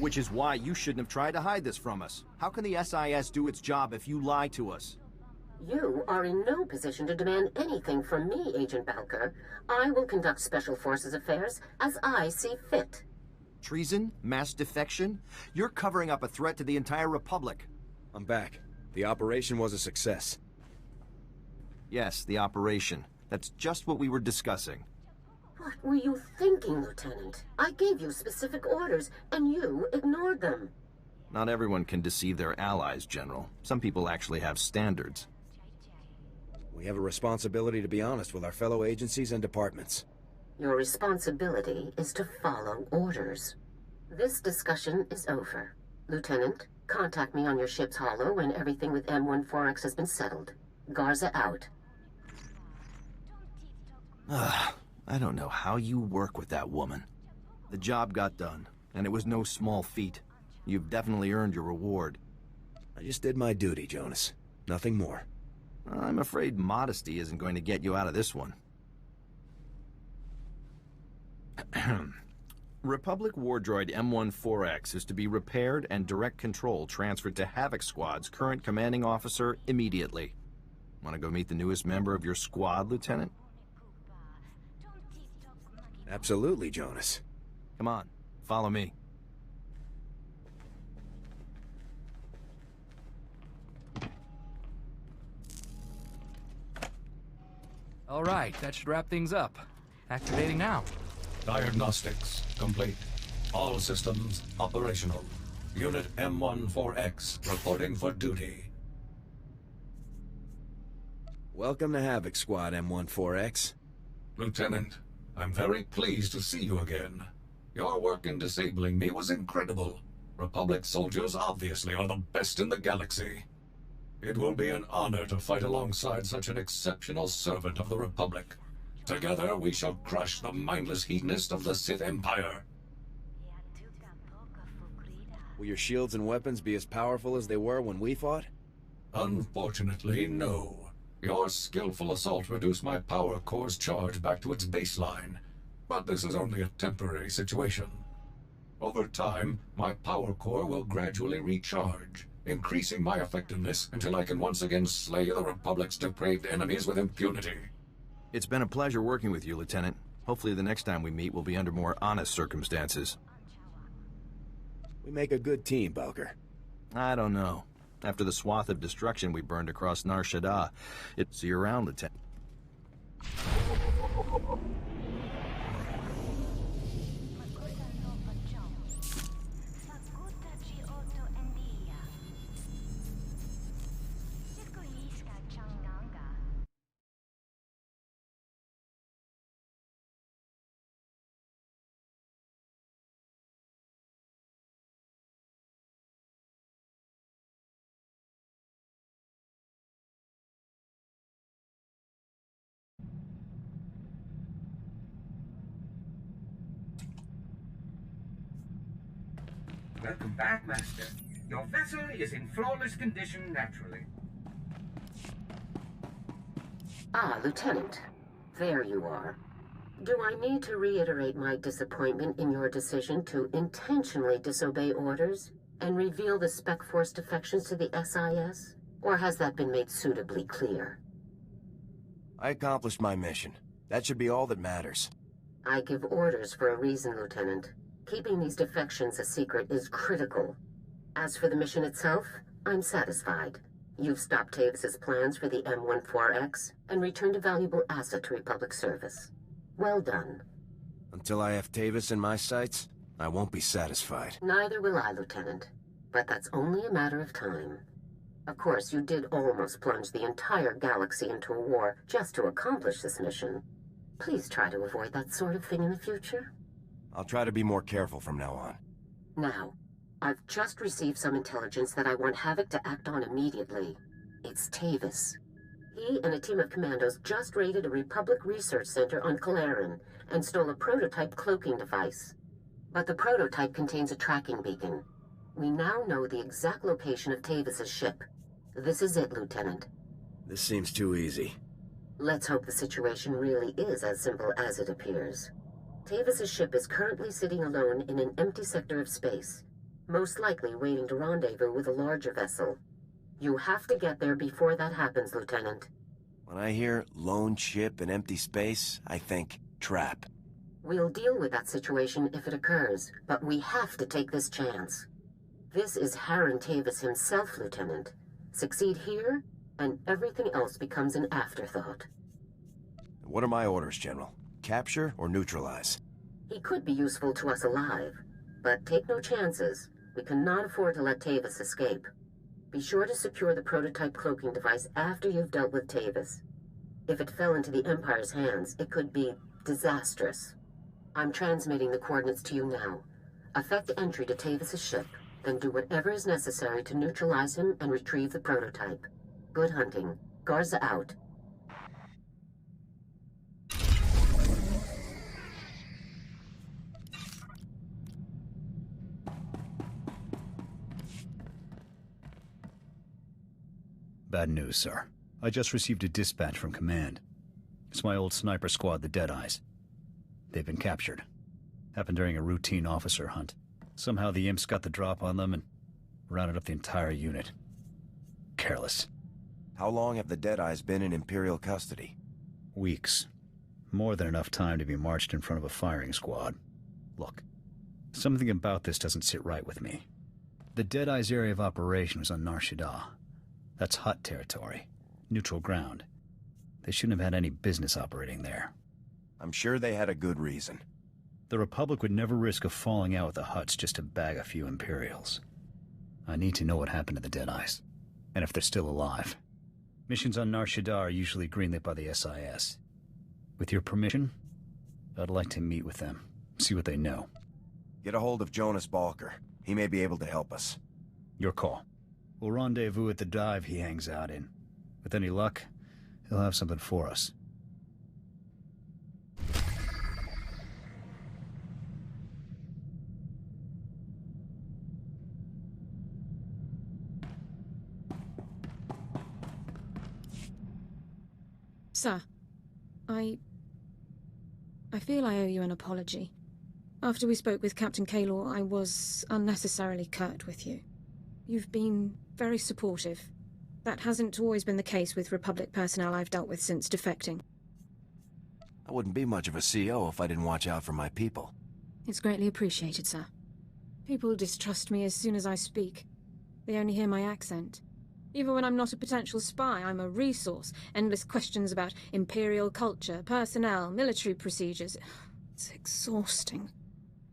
Which is why you shouldn't have tried to hide this from us. How can the SIS do its job if you lie to us? You are in no position to demand anything from me, Agent Balker. I will conduct Special Forces affairs as I see fit. Treason? Mass defection? You're covering up a threat to the entire Republic. I'm back. The operation was a success. Yes, the operation. That's just what we were discussing. What were you thinking, Lieutenant? I gave you specific orders, and you ignored them. Not everyone can deceive their allies, General. Some people actually have standards. We have a responsibility to be honest with our fellow agencies and departments. Your responsibility is to follow orders. This discussion is over. Lieutenant, contact me on your ship's holo when everything with M14X has been settled. Garza out. I don't know how you work with that woman. The job got done, and it was no small feat. You've definitely earned your reward. I just did my duty, Jonas. Nothing more. I'm afraid modesty isn't going to get you out of this one. Republic war droid M14X is to be repaired and direct control transferred to Havoc Squad's current commanding officer immediately. Want to go meet the newest member of your squad, Lieutenant? Absolutely, Jonas. Come on, follow me. All right, that should wrap things up. Activating now. Diagnostics complete. All systems operational. Unit M14X reporting for duty. Welcome to Havoc Squad, M14X. Lieutenant, I'm very pleased to see you again. Your work in disabling me was incredible. Republic soldiers obviously are the best in the galaxy. It will be an honor to fight alongside such an exceptional servant of the Republic. Together we shall crush the mindless hedonist of the Sith Empire. Will your shields and weapons be as powerful as they were when we fought? Unfortunately, no. Your skillful assault reduced my power core's charge back to its baseline. But this is only a temporary situation. Over time, my power core will gradually recharge, increasing my effectiveness until I can once again slay the Republic's depraved enemies with impunity. It's been a pleasure working with you, Lieutenant. Hopefully the next time we meet will be under more honest circumstances. We make a good team, Balker. I don't know. After the swath of destruction we burned across Nar Shaddaa, see you around, Lieutenant. Welcome back, Master. Your vessel is in flawless condition naturally. Ah, Lieutenant. There you are. Do I need to reiterate my disappointment in your decision to intentionally disobey orders and reveal the Spec Force defections to the SIS? Or has that been made suitably clear? I accomplished my mission. That should be all that matters. I give orders for a reason, Lieutenant. Keeping these defections a secret is critical. As for the mission itself, I'm satisfied. You've stopped Tavis's plans for the M14X and returned a valuable asset to Republic service. Well done. Until I have Tavis in my sights, I won't be satisfied. Neither will I, Lieutenant. But that's only a matter of time. Of course, you did almost plunge the entire galaxy into a war just to accomplish this mission. Please try to avoid that sort of thing in the future. I'll try to be more careful from now on. Now, I've just received some intelligence that I want Havoc to act on immediately. It's Tavis. He and a team of commandos just raided a Republic research center on Calaran and stole a prototype cloaking device. But the prototype contains a tracking beacon. We now know the exact location of Tavis's ship. This is it, Lieutenant. This seems too easy. Let's hope the situation really is as simple as it appears. Tavis's ship is currently sitting alone in an empty sector of space. most likely waiting to rendezvous with a larger vessel. You have to get there before that happens, Lieutenant. When I hear lone ship and empty space, I think trap. We'll deal with that situation if it occurs, but we have to take this chance. This is Harren Tavis himself, Lieutenant. Succeed here, and everything else becomes an afterthought. What are my orders, General? Capture or neutralize? He could be useful to us alive, but take no chances. We cannot afford to let Tavis escape. Be sure to secure the prototype cloaking device after you've dealt with Tavis. If it fell into the Empire's hands, it could be disastrous. I'm transmitting the coordinates to you now. Effect entry to Tavis' ship, then do whatever is necessary to neutralize him and retrieve the prototype. Good hunting. Garza out. Bad news, sir. I just received a dispatch from Command. It's my old sniper squad, the Deadeyes. They've been captured. Happened during a routine officer hunt. Somehow the imps got the drop on them and rounded up the entire unit. Careless. How long have the Deadeyes been in Imperial custody? Weeks. More than enough time to be marched in front of a firing squad. Look, something about this doesn't sit right with me. The Deadeyes' area of operation was on Nar Shaddaa. That's Hutt territory. Neutral ground. They shouldn't have had any business operating there. I'm sure they had a good reason. The Republic would never risk a falling out with the Hutts just to bag a few Imperials. I need to know what happened to the Deadeyes, and if they're still alive. Missions on Nar Shaddaa are usually greenlit by the SIS. With your permission, I'd like to meet with them, see what they know. Get a hold of Jonas Balker. He may be able to help us. Your call. We'll rendezvous at the dive he hangs out in. With any luck, he'll have something for us. Sir, I feel I owe you an apology. After we spoke with Captain Kaylor, I was unnecessarily curt with you. You've been very supportive. That hasn't always been the case with Republic personnel I've dealt with since defecting. I wouldn't be much of a CO if I didn't watch out for my people. It's greatly appreciated, sir. People distrust me as soon as I speak. They only hear my accent. Even when I'm not a potential spy, I'm a resource. Endless questions about Imperial culture, personnel, military procedures. It's exhausting.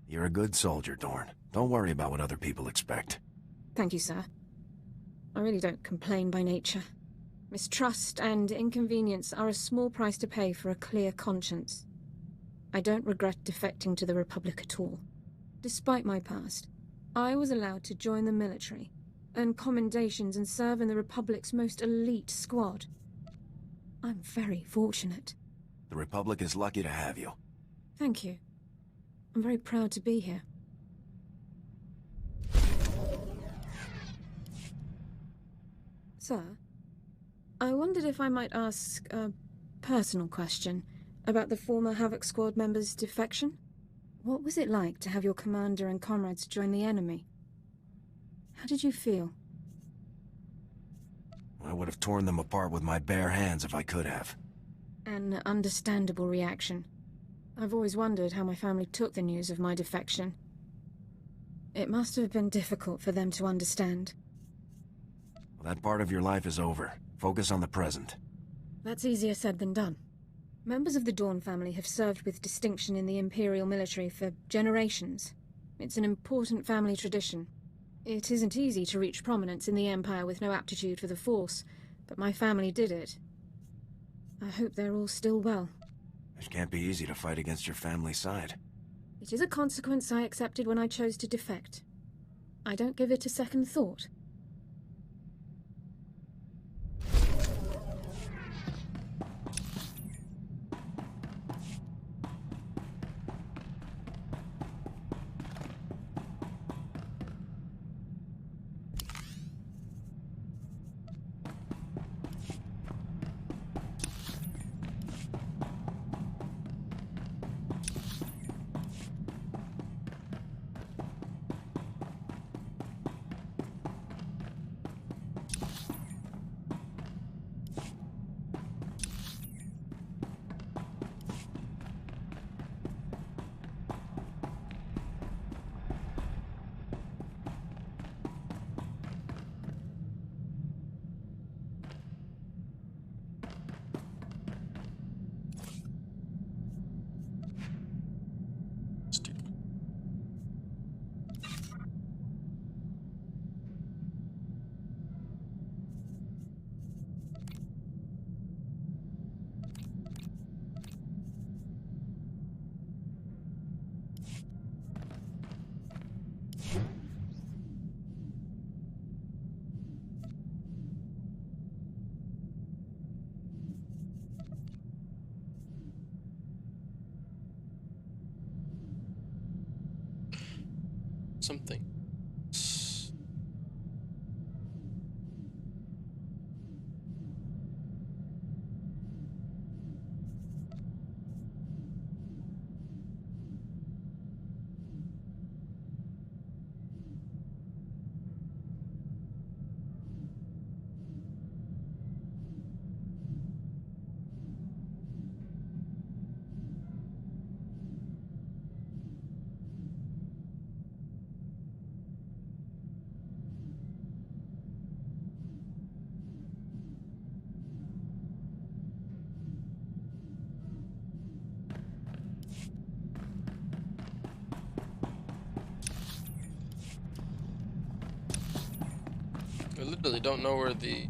You're a good soldier, Dorn. Don't worry about what other people expect. Thank you, sir. I really don't complain by nature. Mistrust and inconvenience are a small price to pay for a clear conscience. I don't regret defecting to the Republic at all. Despite my past, I was allowed to join the military, earn commendations and serve in the Republic's most elite squad. I'm very fortunate. The Republic is lucky to have you. Thank you. I'm very proud to be here. Sir, I wondered if I might ask a personal question about the former Havoc Squad member's defection. What was it like to have your commander and comrades join the enemy? How did you feel? I would have torn them apart with my bare hands if I could have. An understandable reaction. I've always wondered how my family took the news of my defection. It must have been difficult for them to understand. Well, that part of your life is over. Focus on the present. That's easier said than done. Members of the Dorn family have served with distinction in the Imperial military for generations. It's an important family tradition. It isn't easy to reach prominence in the Empire with no aptitude for the Force, but my family did it. I hope they're all still well. It can't be easy to fight against your family's side. It is a consequence I accepted when I chose to defect. I don't give it a second thought. something. I literally don't know where the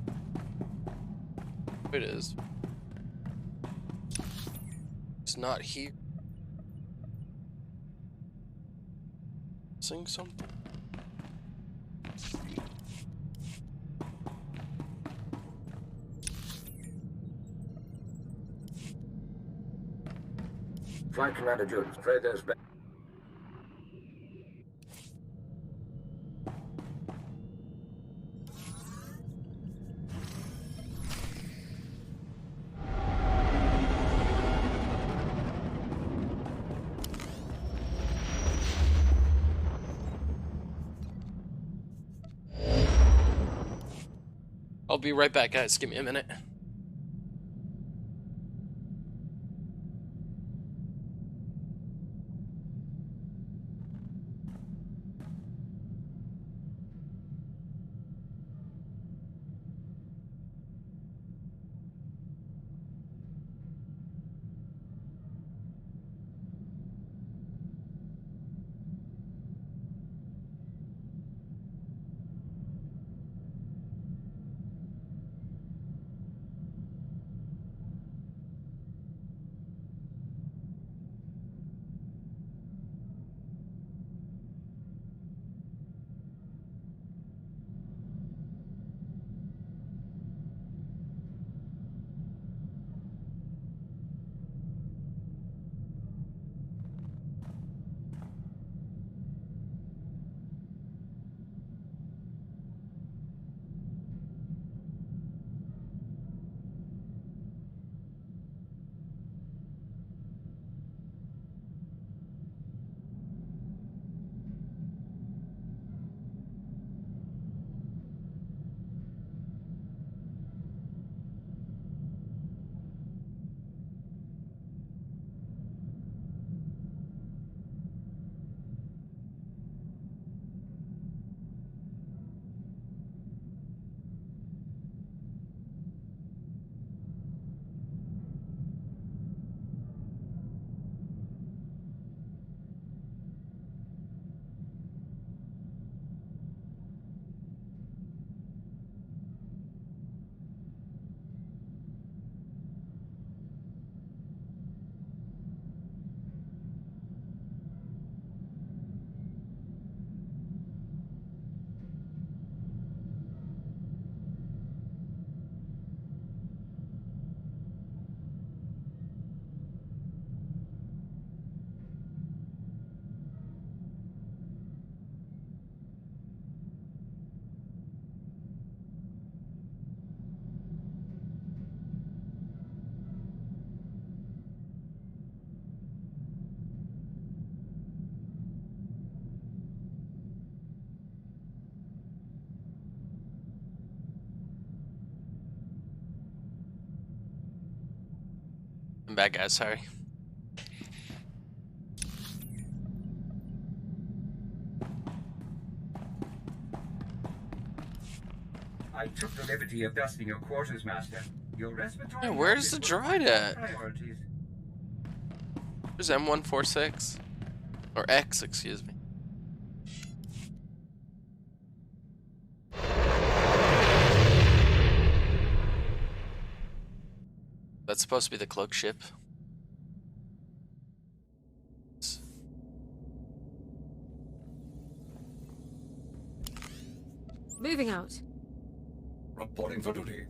it is. It's not here. Sing something. Flight Commander Jones, traders back. I'll be right back, guys. Give me a minute. I'm back, guys. Sorry. I took the liberty of dusting your quarters, Master. Your respiratory... Yeah, where's the droid at? Priorities. Where's M146? Or X, excuse me. That's supposed to be the cloak ship. Moving out. Reporting for duty.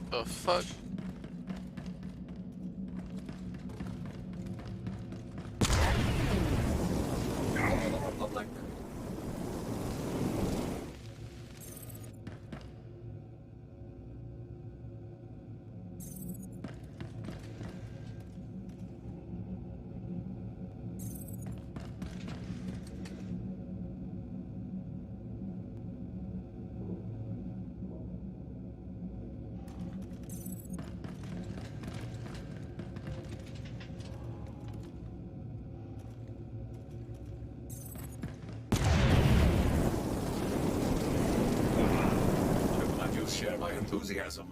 The fuck? Share my enthusiasm.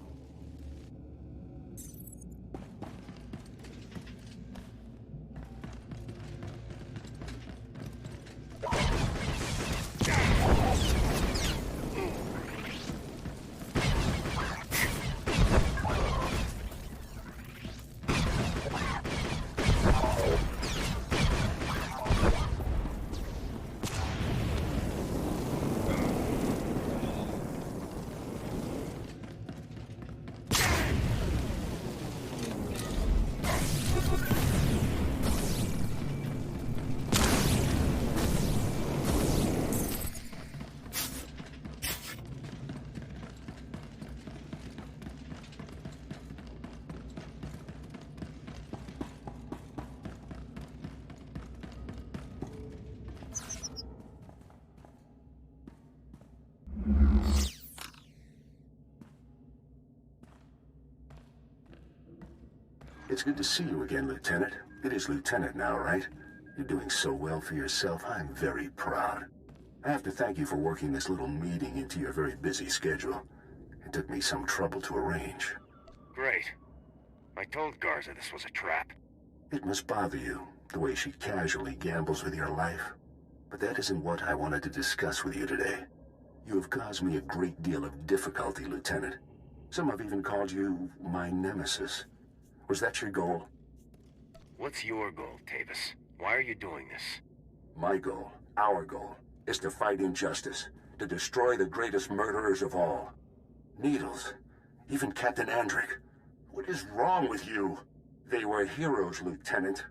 It's good to see you again, Lieutenant. It is Lieutenant now, right? You're doing so well for yourself, I'm very proud. I have to thank you for working this little meeting into your very busy schedule. It took me some trouble to arrange. Great. I told Garza this was a trap. It must bother you, the way she casually gambles with your life. But that isn't what I wanted to discuss with you today. You have caused me a great deal of difficulty, Lieutenant. Some have even called you my nemesis. Was that your goal? What's your goal, Tavis? Why are you doing this? My goal, our goal, is to fight injustice, to destroy the greatest murderers of all. Needles, even Captain Andric. What is wrong with you? They were heroes, Lieutenant.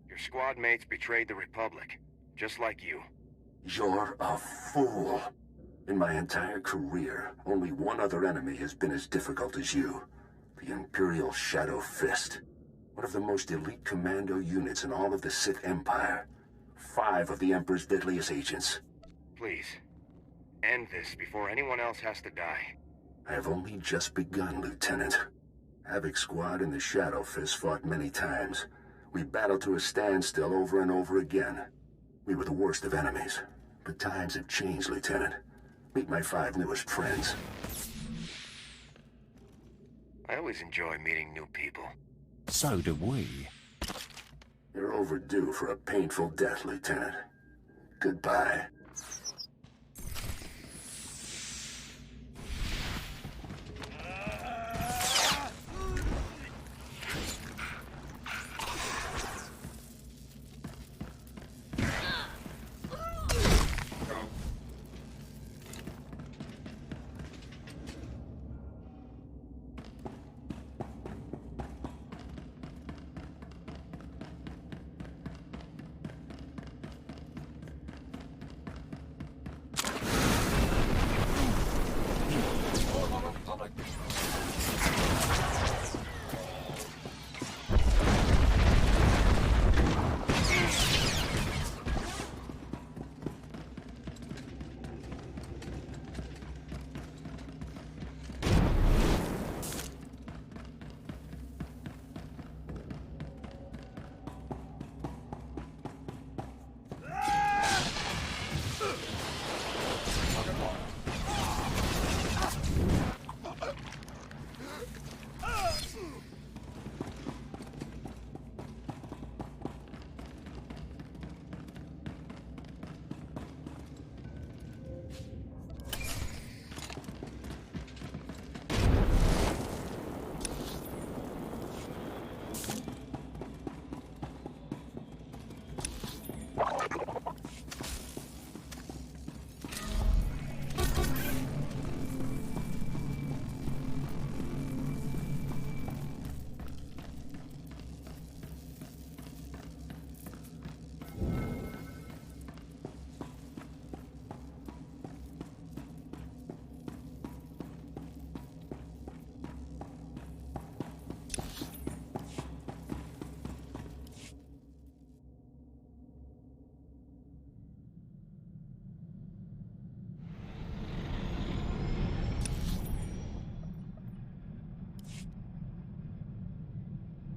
Your squad mates betrayed the Republic, just like you. You're a fool. In my entire career, only one other enemy has been as difficult as you. The Imperial Shadow Fist. One of the most elite commando units in all of the Sith Empire. 5 of the Emperor's deadliest agents. Please, end this before anyone else has to die. I have only just begun, Lieutenant. Havoc Squad and the Shadow Fist fought many times. We battled to a standstill over and over again. We were the worst of enemies. But times have changed, Lieutenant. Meet my 5 newest friends. I always enjoy meeting new people. So do we. You're overdue for a painful death, Lieutenant. Goodbye.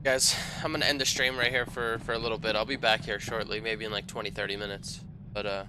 Guys, I'm gonna end the stream right here for a little bit. I'll be back here shortly, maybe in like 20-30 minutes. But